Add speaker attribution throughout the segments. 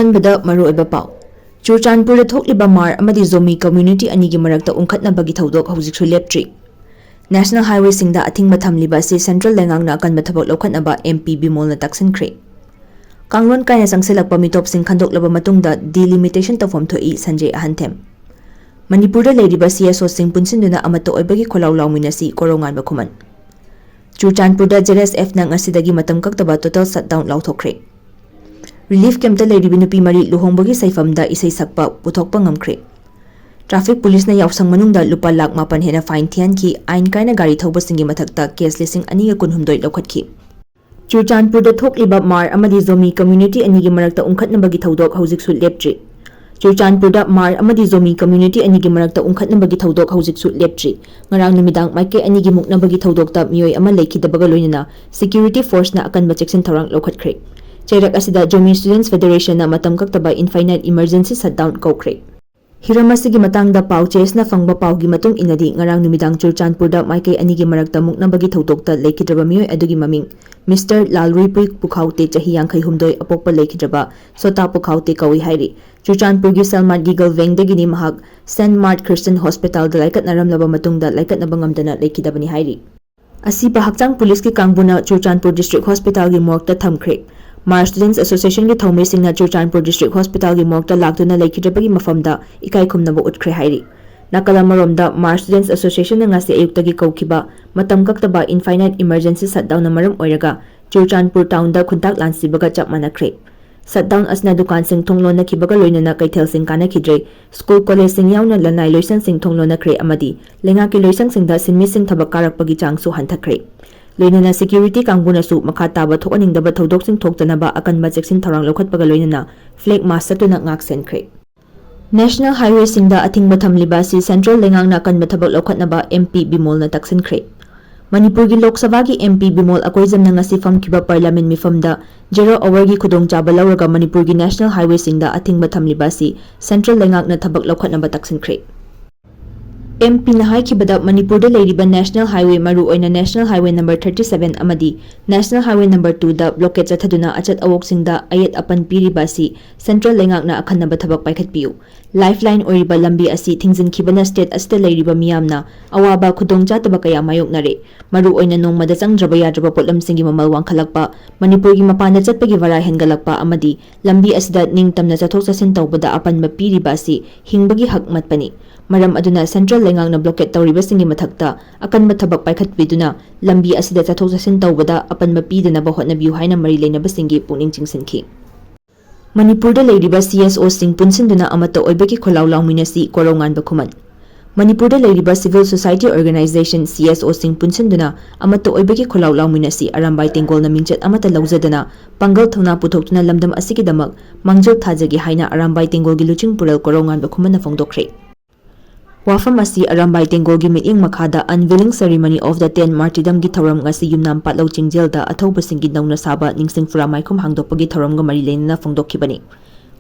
Speaker 1: ꯑꯍꯥꯟꯕꯗ maru oiba pau Churchandpurda thokliba mar amadi zomi community anigi marakta unkhatnabagi thodok hojiksu leptri National Highway singda athingba thamliba si Central Lengangna akanba thabak lokhatnaba MP Bimolna taksinkhre Kanglon kaina sangselakpa mitop sing khandoklaba matungda delimitation tawfam thoi Sanjay Ahanthem Manipurda leiriba CSO sing punsinduna amato oibagi kholaw lawminasi korongan bakhuman Churchandpurda JSF na ngasidagi matam kaktaba total shutdown lawthokre Relief camp ta leiribi nupi mari luhongbagi saifamda isai sakpa puthokpa ngamkhre Traffic police na yawsang manungda lupa lakh mapan hena fine thian ki ain kaina gari thoba singi mathakta case lising aniga kunhumdoi lokhatki Churchandpurda thokliba mar amadi zomi community anigi marakta unkhatnabagi thodok hojiksu leptri Churchandpurda mar amadi zomi community anigi marakta unkhatnabagi thodok hojiksu leptri ngarang numidang maike anigi muknabagi thodokta miyoi ama leikhidabaga loinana security force na akanba cheksin thorang lokhatkre Chairak asida Zomi Students Federation na matam kaktaba infinite emergency shutdown kawkhre Hiramasigi matangda pau chase na fangba paugi matung inadi ngarang numidang Churchandpurda maike anigi marakta muknabagi thodokta leikhidraba miyoi adugi maming Mr. Lalruipui Pukhaute chahi yankhai humdoi apokpa leikhidraba Sota Pukhaute kawi hairi Churchandpurgi Salman Gigal Vengdagini mahak St. Mart Christian Hospital da laikat naramlaba matungda laikat nabangamdana leikhidabani hairi Asiba hakchang police ki kangbuna Churchandpur District Hospital gi morgue ta thamkhre Mar Students Association ki thomei singna Churchandpur District Hospital gi morgue ta laktuna leikhidabagi mafamda ikai khumnaba utkre hairi Nakalamaromda Mar Students Association na ngasi ayuktagi kawkiba matam kaktaba infinite emergency shutdown na maram oiraga Churchandpur town da khuntak lansibaga chap manakre Shutdown asna dukan sing thonglon na kibaga loinana kaithel sing kana khidre school college sing yauna lanai loisan sing thonglon na kre amadi lenga ki loisang sing da sinmi sing thabak karakpagi changsu hanthakre loinana security kangbuna su makha taba thokaningdaba thodok sing thoktanaba akanba cheksin thorang lokhatpaga loinana flag mast satuna ngak senkhre National Highway singda athingba thamliba si Central Lengangna akanba thabak lokhatnaba MP Bimolna taksinkhre Manipurgi Lok Sabha ki MP Bimol akoizam na ngasi famkiba parliament mifamda 0 hour gi khudong chaba lawraga Manipurgi National Highway singda athingba thamliba si Central Lengangna thabak lokhatnaba taksinkhre MP na haikibada Manipurda leiriba National Highway maru oina National Highway number 37 amadi National Highway number 2 da blockade chathaduna achat awok singda ayat apan piriba si Central Lengangna akhanaba thabak paikhatpiu Lifeline oriba lambi asi thingjinkibana state asta leiriba miyamna awaba khudong chataba kaya mayoknare maru oina nongmada changdraba yadraba potlam singi mamal wangkhalakpa Manipurgi mapanda chatpagi vara hengalakpa amadi lambi asida ningtamna chathok chasin tawbada apanba piriba si hingbagi hak matpani Maram aduna Central Lengangna blockade tawriba singi mathakta akanba thabak paikhatpiduna lambi asida chathok chasin tawbada apanba pidana ba hotnabiu haina mari leinaba singi puning chingsinki Manipurda leiriba CSO sing punsinduna amata oibaki kholaw lawminasi korongan bakhuman Manipurda leiriba Civil Society Organization CSO sing punsinduna amata oibaki kholaw lawminasi arambai tengol na mingchat amata lawjadana pangal thona puthokna lamdam asigidamak mangjol thajagi haina arambai tengol gi luching pural korongan bakhuman na phongdokre Wafam asi arambai tengol gi meeting makhada unveiling ceremony of the 10 martyrdom gi thoram ngasi yumnam patlaw chingjel da athoba singi nauna saba ningsing fura maikhum hangdokpagi thoram ga mari leina phongdokhibani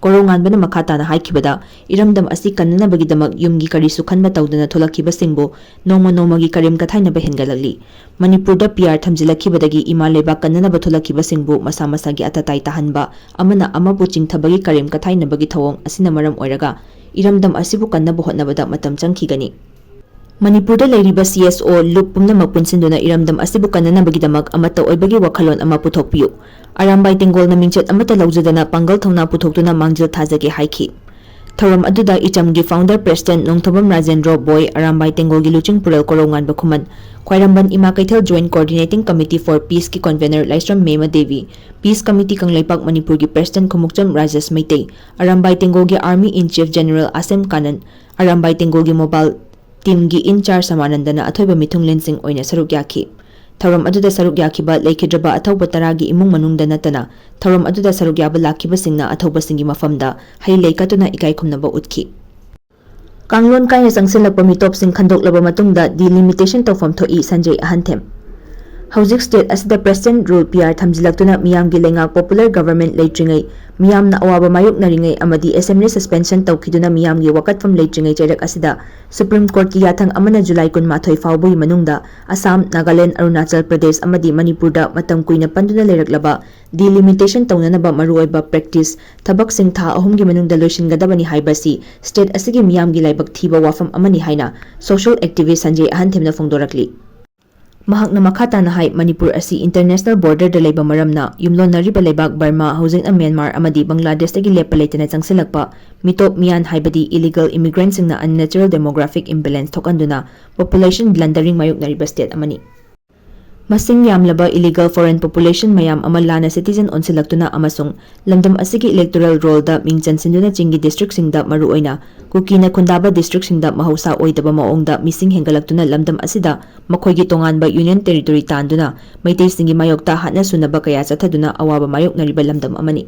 Speaker 1: korongan bana makhata na haikibada iramdam asi kannana bagi damak yumgi kari sukhanba tawdana tholakhiba singbo noma gi karim kathaina ba hengalali Manipurda PR thamjilakibadagi ima leba kannana ba tholakhiba singbo masa masa gi atatai tahanba amana amabu chingthabagi karim kathaina bagi thawong asina maram oiraga iramdam asibu kannabu hotnabada matam changkhigani Manipurda leiriba CSO loop pumna mapunsinduna iramdam asibu kannana bagidamak amata oibagi wakhalon ama puthokpiu arambai tengol na mingchat amata lawjadana pangal thona puthoktuna mangjil thajage haiki thoram aduda ichamgi founder president nongthobam Rajendra Boy arambai tengol gi luching pural korongan bakhuman khwairamban ima kaithel joint coordinating committee for peace ki convener Laisram Mema Devi peace committee kanglaipak Manipur gi president Khumukcham Rajesh Meitei arambai tengol gi army in chief general Asem Kanan arambai tengol gi mobile team gi in charge Samanandana athoiba mithung lensing oina saruk yakhi thoram aduda saruk yakhiba leikhidraba athauba taragi imung manungda natana thoram aduda saruk yaba lakhiba singna athauba singi mafamda hai leikatuna ikai khumnaba utki Kanglon kaina sangselakpa mitop sing khandoklaba matungda delimitation tawfam thoi Sanjay Ahanthem Hauzik state asida president rule PR thamjilaktuna miyamgi lengak popular government leitringai miyamna awaba mayoknaringai amadi assembly suspension tawkhiduna miyamgi wakatfam leitringai chairak asida Supreme Court ki yathang amana July 12 faubui manungda Assam, Nagaland, Arunachal Pradesh amadi Manipurda matam kuina panduna leiraklaba delimitation tawnanaba maru oiba practice thabak sing tha ahumgi manungda loisingadabani haibasi state asigi miyamgi laibak thiba wafam amani haina social activist Sanjay Ahanthemna fongdorakli Mahakna makata na hai Manipur asi international border da laiba maramna yumlon nariba laibak Burma hojing Myanmar amadi Bangladesh tagi lepa leitana changsilakpa mitop miyan haibadi illegal immigrants na unnatural demographic imbalance thokanduna population blundering mayok nariba state amani Masing yamlaba illegal foreign population mayam amalana citizen onsilaktuna amasung lamdam asigi electoral roll da mingchan sinduna chingi district singda maru oina Kuki na Kundaba district singda mahausa oidaba maongda mising hengalaktuna lamdam asida makhoigi tonganba union territory tanduna maitei singi mayokta hatna sunaba kaya chathaduna awaba mayok nariba lamdam amani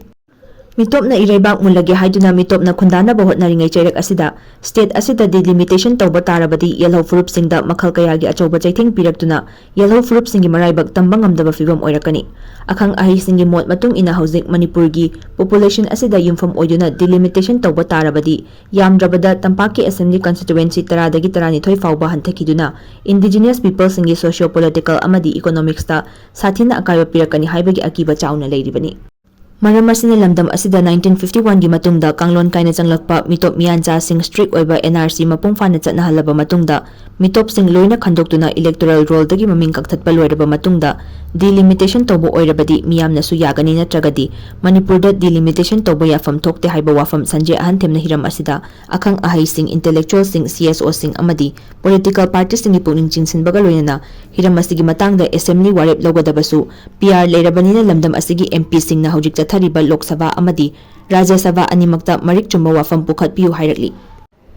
Speaker 1: Mitopna iraibak mulagi haiduna mitopna Kundana bahot naringai chairak asida state asida delimitation tawba tarabadi yellow furup singda makhal kayagi achauba chaithing piraktuna yellow furup singi maraibak tambang amdaba fibam oirakani akhang ahi singi mot matung ina hauzik Manipurgi population asida yumfam oiduna delimitation tawba tarabadi yamdrabada tampaki assembly constituency taradagi tarani thoi fauba hanthakiduna indigenous people singi socio political amadi economics ta sathina akaiba pirakani haibagi akiba chauna leiribani Maram asina lamdam asida 1951 gi matungda kanglon kaina changlakpa mitop miyancha sing strict oiba NRC mapung fana chatna halaba matungda mitop sing loina khandoktuna electoral roll dagi maming kakthatpa loiraba matungda delimitation tobo oirabadi miyamna su yagani natragadi Manipurda delimitation tobo yafam thokte haiba wafam Sanjay Ahanthemna hiram asida akhang ahai sing intellectual sing CSO sing amadi political parties singi pungning chingsinbaga loina hiram asigi matangda assembly warep logadabasu PR leirabanina lamdam asigi MP sing na hojik thariba Lok Sabha amadi Rajya Sabha animakta marik chumba wafam pukhat piu hairagli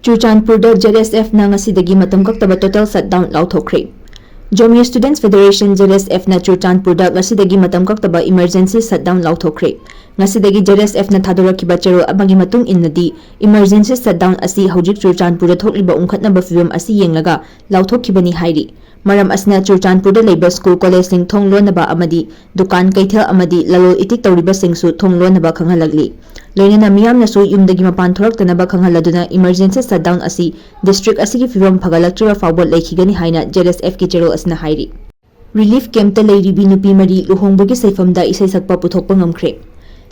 Speaker 1: Churchandpur da JSF na ngasidagi matam kaktaba total shutdown Twkhre Jamia Students Federation JSF na Churchandpur da ngasidagi matam kaktaba emergency shutdown Twkhre ngasidagi JSF na thadurakiba chero amagi matung innadi emergency shutdown asi hojik Churchandpur da thokliba Unkhatnaba film asi yenglaga Lawthokkibani hairi Maram asna Churchandpur da leiba school college sing thonglonaba amadi dukan kaithel amadi lalol itik tawriba singsu thonglonaba khanghalagli loinana miyamna su yumdagi mapan thoraktanaba khanghaladuna emergency shutdown asi district asigi fibam phagalaktriba fawbot leikhigani haina JSF ki chero asna hairi relief camp ta leiribi nupi mari luhongbagi saifamda isai sakpa puthokpa ngamkhre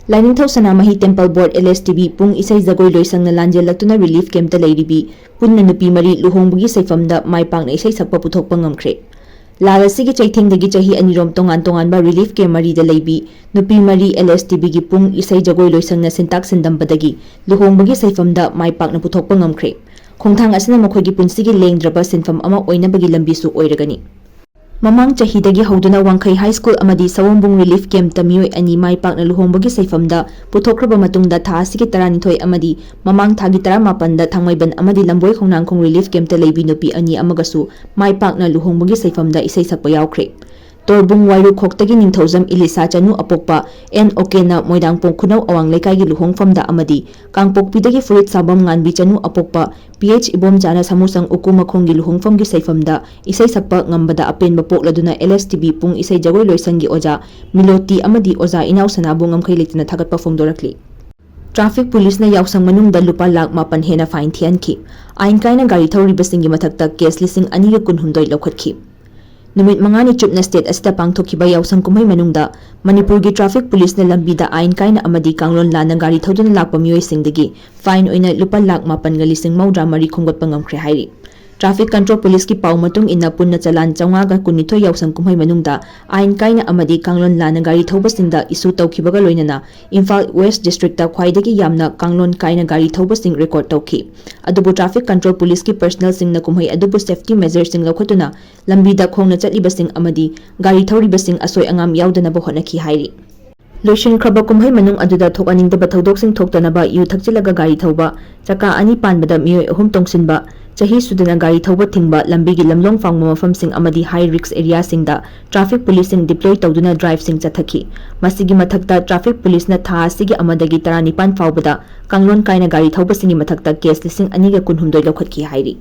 Speaker 1: Lainingthau Sanamahi Temple Board LSTB pung isai jagoi loisangna lanjelaktuna relief camp ta leiribi punna nupi mari luhongbugi saifamda maipakna isai sakpa puthokpa ngamkhre Lalasigi chaithingdagi chahi anirom tongan ba relief camp mari da leibi nupi mari LSTB gi pung isai jagoi loisangna sintak sindambadagi luhongbugi saifamda maipakna puthokpa ngamkhre khongthang asina makhoigi punsigi lengdraba sinfam ama oinabagi lambisu oiragani Mamang chahidagi hauduna Wangkhai High School amadi Sawombung Relief Camp ta miyoi ani maipakna luhongbagi saifamda puthokraba matungda tha asigi 12 amadi mamang thagi 18 da thangmaiban amadi lamboi khongnangkhong Relief Camp ta leibi nupi ani amagasu maipakna luhongbagi saifamda isai sakpa yaukre Torbung Wairu Khoktagi Ningthaujam Ilisa Chanu Apokpa NOK na Moidangpong Khunau Awang Lekai gi luhongfamda amadi Kangpokpidagi Furit Sabam Nganbi Chanu Apokpa PH Ibom Jana Samusang Ukumakhong gi luhongfam gi saifamda isai sakpa ngambada apenba pokladuna LSTB pung isai jagoi loisangi oja Miloti amadi oja Inaw Sanabo ngamkhai letina thagatpa fongdorakli Traffic Police na yausang manungda lupa lakh 8 hena fine thianki ain kaina gari thawriba singi mathakta case lising 2 lokhatki Numit mangani chupna state asita pangthokhiba yausang kumai manungda Manipur gi traffic police na lambida ain kaina amadi kanglon lana gari thoduna lakpa miyoi singdagi fine oina lupa lakh 8 galising maudra mari khonggot pangamkhre hairi Traffic Control Police ki pau matung ina punna chalan chawnga ga kunitho yausang kumai manungda ain kaina amadi kanglon lana gari thoba singda isu tawkhibaga loinana Imphal West District ta khwaidagi yamna kanglon kaina gari thoba sing record tawkhi adubu Traffic Control Police ki personnel singna kumai adubu safety measures sing lokhatuna lambida khongna chatliba sing amadi gari thawriba sing asoi angam yaudana ba honaki hairi Loishin kraba kumhai manung aduda thokaningdaba thodok sing thoktanaba yu thakchilaga gari thawba chaka ani panbada miyoi ahum tongsinba chahi sudana gari thawba thingba lambigi lamlong fangma mafam sing amadi high risk area singda traffic police sing deploy tawduna drive sing chathaki masigi mathakta traffic police na tha sigi amadagi 19 fawbada kanglon kaina gari thawba singi mathakta case lising 2 kunhumdoi lokhatki hairi